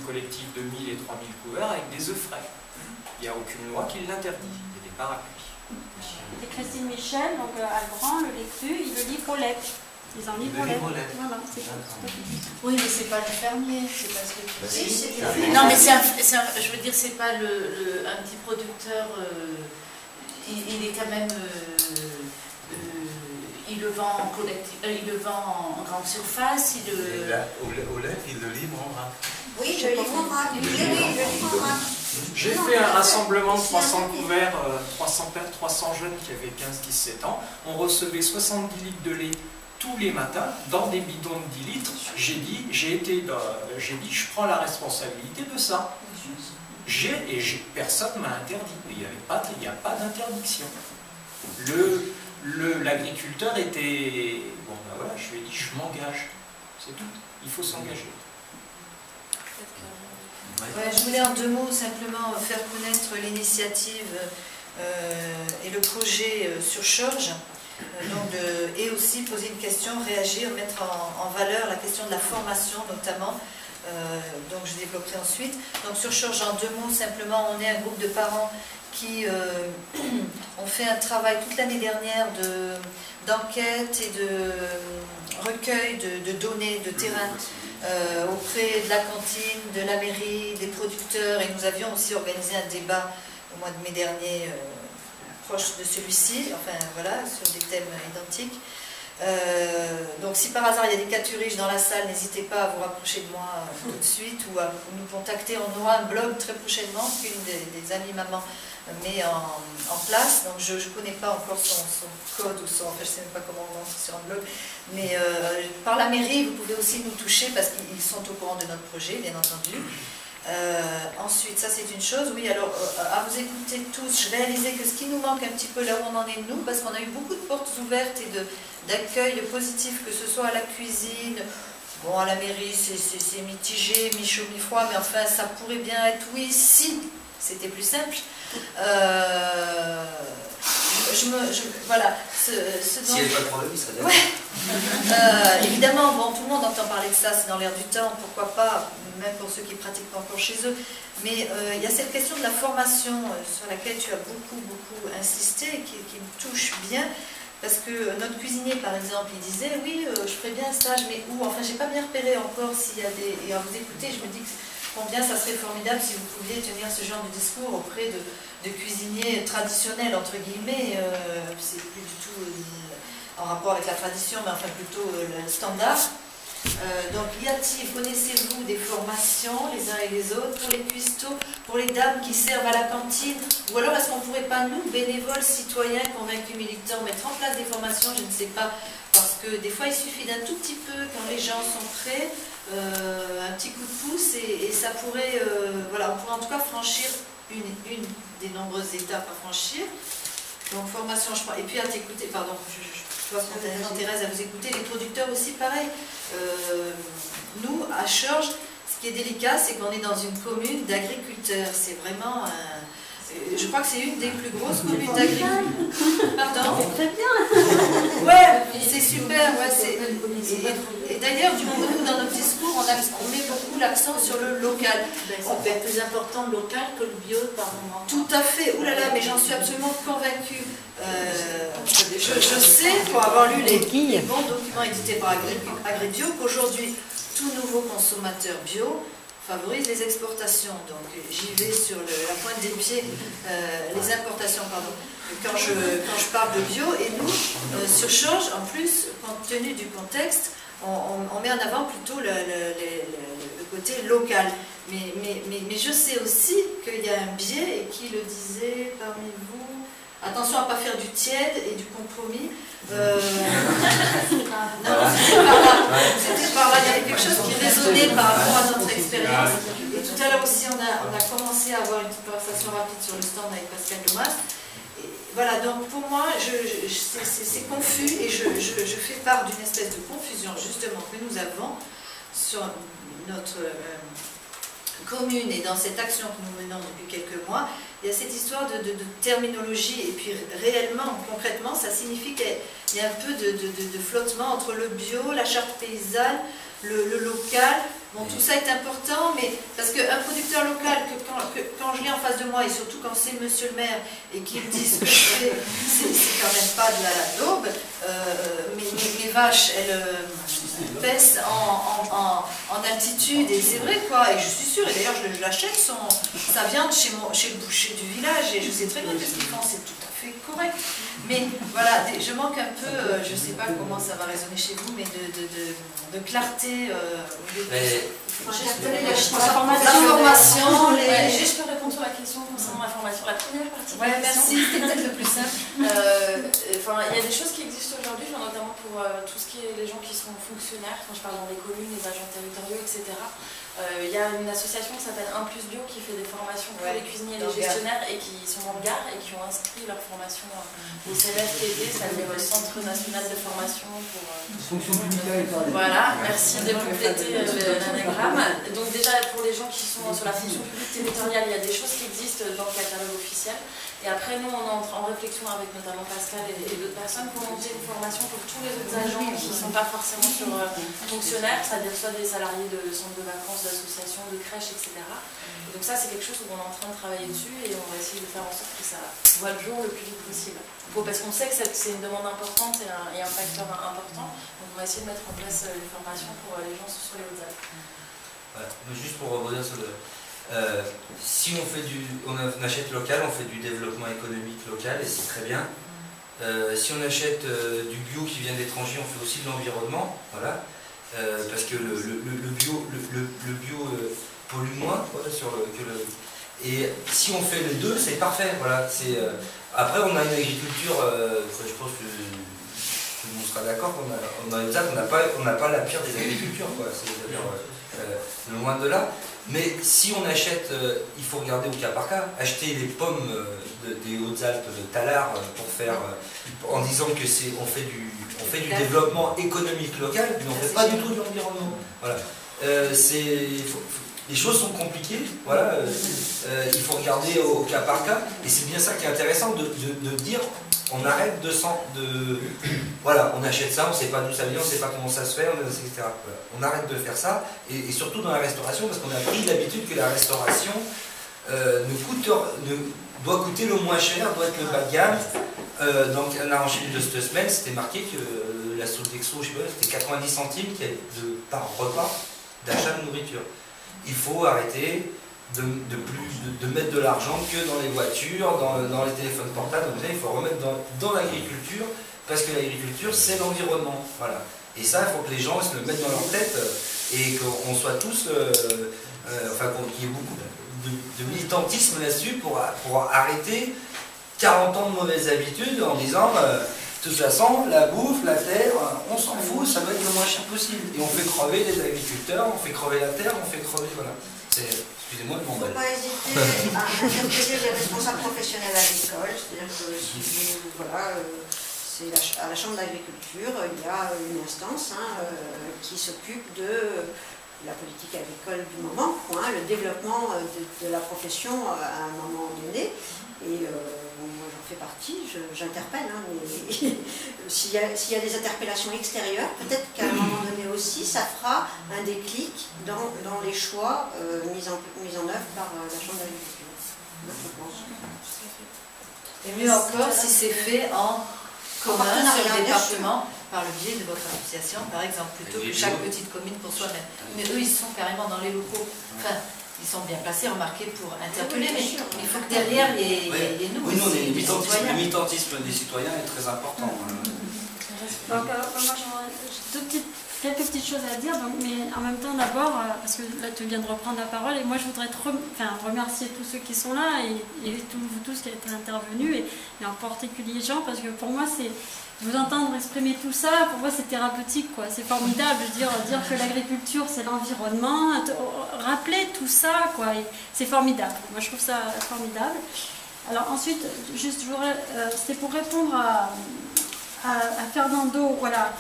collectif de 1000 et 3000 couverts avec des œufs frais. Il n'y a aucune loi qui l'interdit. Il y a des parapluies. C'est Christine Michel, donc à Grand, le lait cru, il le livre au lait. Ils en livrent au lait. Voilà, c'est ça. Oui, mais c'est pas le fermier, c'est pas ce que tu dis. Non, mais je veux dire, c'est pas un petit producteur, il est quand même, il le vend en collectif, il le vend en grande surface, Au lait, il le livre en vrac. Oui, je livre en vrac. J'ai fait un rassemblement de 300 couverts, 300 jeunes qui avaient 15-17 ans. On recevait 70 litres de lait tous les matins dans des bidons de 10 litres. J'ai dit, je prends la responsabilité de ça. Personne ne m'a interdit. Il n'y a pas d'interdiction. L'agriculteur était... Bon, ben voilà, je lui ai dit, je m'engage. C'est tout. Il faut s'engager. Ouais, je voulais en 2 mots simplement faire connaître l'initiative et le projet sur Chorges, et aussi poser une question, réagir, mettre en valeur la question de la formation notamment, donc je développerai ensuite. Donc sur Chorges, en 2 mots simplement, on est un groupe de parents qui ont fait un travail toute l'année dernière d'enquête et de recueil de données de terrain auprès de la cantine, de la mairie, des producteurs, et nous avions aussi organisé un débat au mois de mai dernier proche de celui-ci, enfin voilà, sur des thèmes identiques. Donc si par hasard il y a des caturiges dans la salle, n'hésitez pas à vous rapprocher de moi tout de suite ou à nous contacter. On aura un blog très prochainement qu'une des amies mamans met en place. Donc je ne connais pas encore son code ou son... Enfin, je ne sais même pas comment on lance sur un blog. Mais par la mairie, vous pouvez aussi nous toucher parce qu'ils sont au courant de notre projet, bien entendu. Ensuite, ça c'est une chose. Oui, alors à vous écouter tous, je réalisais que ce qui nous manque un petit peu là où on en est nous, parce qu'on a eu beaucoup de portes ouvertes et d'accueil positif, que ce soit à la cuisine, bon, à la mairie c'est mitigé, mi-chaud, mi-froid, mais enfin ça pourrait bien être oui si c'était plus simple. Voilà. S'il n'y avait pas de problème, il serait bien. Ouais. Évidemment, bon, tout le monde entend parler de ça, c'est dans l'air du temps, pourquoi pas, même pour ceux qui ne pratiquent pas encore chez eux. Mais il y a cette question de la formation sur laquelle tu as beaucoup insisté, qui me touche bien. Parce que notre cuisinier, par exemple, il disait, oui, je ferais bien un stage, mais où? Enfin, j'ai pas bien repéré encore s'il y a des... Et à vous écouter, je me dis que combien ça serait formidable si vous pouviez tenir ce genre de discours auprès de cuisiniers traditionnels, entre guillemets. C'est plus du tout en rapport avec la tradition, mais enfin plutôt le standard. Donc, connaissez-vous des formations, les uns et les autres, pour les cuistots, pour les dames qui servent à la cantine? Ou alors, est-ce qu'on ne pourrait pas, nous, bénévoles, citoyens, convaincus, militants, mettre en place des formations? Je ne sais pas, parce que des fois, il suffit d'un tout petit peu, quand les gens sont prêts, un petit coup de pouce, et ça pourrait, voilà, on pourrait en tout cas franchir une des nombreuses étapes à franchir. Donc, formation, je crois. Et puis, à t'écouter, pardon, je vois spontanément Thérèse à vous écouter, les producteurs aussi, pareil. Nous, à Chorges, ce qui est délicat, c'est qu'on est dans une commune d'agriculteurs. C'est vraiment, je crois que c'est une des plus grosses communes d'agriculteurs. Pardon? Très bien. Ouais, c'est super. Ouais, et d'ailleurs, du coup, nous, dans notre discours, on met beaucoup l'accent sur le local. C'est plus important le local que le bio par moment. Tout à fait. Ouh là là, mais j'en suis absolument convaincue. Je sais, pour avoir lu les bons documents édités par Agribio, qu'aujourd'hui, tout nouveau consommateur bio favorise les exportations. Donc j'y vais sur la pointe des pieds, les importations, pardon, quand je parle de bio. Et nous, sur Chorges, en plus, compte tenu du contexte, on met en avant plutôt le côté local. Mais je sais aussi qu'il y a un biais, et qui le disait parmi vous, attention à ne pas faire du tiède et du compromis. Non, c'était par là, il y avait quelque chose qui résonnait par rapport à notre expérience. Et tout à l'heure aussi, on a commencé à avoir une petite conversation rapide sur le stand avec Pascal Domas. Et voilà, donc pour moi, c'est confus, et je fais part d'une espèce de confusion justement que nous avons sur notre commune et dans cette action que nous menons depuis quelques mois. Il y a cette histoire de terminologie, et puis réellement, concrètement, ça signifie qu'il y a un peu de flottement entre le bio, la charte paysanne, le local. Bon, tout ça est important, mais parce qu'un producteur local, quand je l'ai en face de moi, et surtout quand c'est monsieur le maire, et qu'il me dit ce que je fais, c'est quand même pas de la daube, mes vaches, elles baissent en altitude, et c'est vrai quoi, et je suis sûre, et d'ailleurs je l'achète, ça vient de chez le boucher du village, et je sais très bien que ce qu'ils font, c'est tout à fait correct. Mais voilà, je manque un peu, je ne sais pas comment ça va résonner chez vous, mais de clarté. L'information. Je peux répondre sur la question concernant l'information. La première partie. Ouais, merci, c'était peut-être le plus simple. Il y a des choses qui existent aujourd'hui, notamment pour tout ce qui est les gens qui sont fonctionnaires, quand je parle dans les communes, les agents territoriaux, etc. Il y a une association qui s'appelle 1 + Bio qui fait des formations pour les cuisiniers et les gestionnaires et qui sont dans le Gard et qui ont inscrit leur formation au CNFPT, c'est-à-dire le Centre National de Formation pour... Fonction publique. Voilà, merci de compléter l'anagramme. Donc déjà pour les gens qui sont sur la fonction publique territoriale, il y a des choses qui existent dans le catalogue officiel. Et après nous on est en réflexion avec notamment Pascal et d'autres personnes pour monter une formation pour tous les autres agents qui ne sont pas forcément sur fonctionnaires, c'est-à-dire soit des salariés de centres de vacances, d'associations, de crèches, etc. Et donc ça c'est quelque chose où on est en train de travailler dessus et on va essayer de faire en sorte que ça voit le jour le plus vite possible. Parce qu'on sait que c'est une demande importante et un facteur important, donc on va essayer de mettre en place les formations pour les gens sur les Hautes-Alpes. Voilà. Mais juste pour rebondir sur le... si on achète local, on fait du développement économique local et c'est très bien. Si on achète du bio qui vient d'étrangers, on fait aussi de l'environnement, voilà. Parce que le bio pollue moins, voilà, et si on fait les deux, c'est parfait, voilà. Après, on a une agriculture, je pense que tout le monde sera d'accord, on n'a pas la pire des agricultures, quoi. C'est loin de là. Mais si on achète, il faut regarder au cas par cas, acheter les pommes des Hautes-Alpes de Tallard pour faire, en disant que on fait du développement économique local, mais on ne fait pas du tout de l'environnement. Voilà. Les choses sont compliquées, voilà. Il faut regarder au cas par cas, et c'est bien ça qui est intéressant de dire. On arrête voilà, on achète ça, on ne sait pas d'où ça vient, on ne sait pas comment ça se fait, etc. Voilà. On arrête de faire ça, et surtout dans la restauration, parce qu'on a pris l'habitude que la restauration doit coûter le moins cher, doit être le bas de gamme. Donc un arrangement de cette semaine, c'était marqué que la Sodexo, je sais pas, c'était 90 centimes par repas d'achat de nourriture. Il faut arrêter de mettre de l'argent que dans les voitures, dans les téléphones portables. Donc là, il faut remettre dans l'agriculture, parce que l'agriculture, c'est l'environnement. Voilà. Et ça, il faut que les gens se le mettent dans leur tête et qu'on soit tous, qu'il y ait beaucoup de militantisme là-dessus pour arrêter 40 ans de mauvaises habitudes en disant de toute façon, la bouffe, la terre, on s'en fout, ça doit être le moins cher possible. Et on fait crever les agriculteurs, on fait crever la terre, on fait crever, voilà. Excusez-moi de m'emballer. Il ne faut pas hésiter à interpeller les responsables professionnels agricoles, c'est-à-dire que c'est à la Chambre d'agriculture, il y a une instance qui s'occupe de la politique agricole du moment, le développement de la profession à un moment donné. Et moi j'en fais partie, j'interpelle, mais s'il y a des interpellations extérieures, peut-être qu'à un moment donné aussi, ça fera un déclic dans les choix mis en œuvre par la Chambre d'agriculture, je pense. Et mieux encore si c'est fait en commun sur le département, par le biais de votre association, par exemple, plutôt que chaque petite commune pour soi-même. Mais eux, ils sont carrément dans les locaux. Enfin, ils sont bien placés, remarquez, pour interpeller, mais il faut que derrière, il y ait nous. Oui, non, le militantisme des citoyens est très important. Donc, moi, j'ai quelques petites choses à dire, mais en même temps, d'abord, parce que là, tu viens de reprendre la parole, et moi, je voudrais remercier tous ceux qui sont là, et vous tous qui avez été intervenus, et en particulier Jean, parce que pour moi, vous entendre exprimer tout ça, pour moi c'est thérapeutique, quoi. C'est formidable, je veux dire que l'agriculture c'est l'environnement, rappeler tout ça, quoi, c'est formidable. Moi je trouve ça formidable. Alors ensuite, juste c'était pour répondre à Fernando, voilà.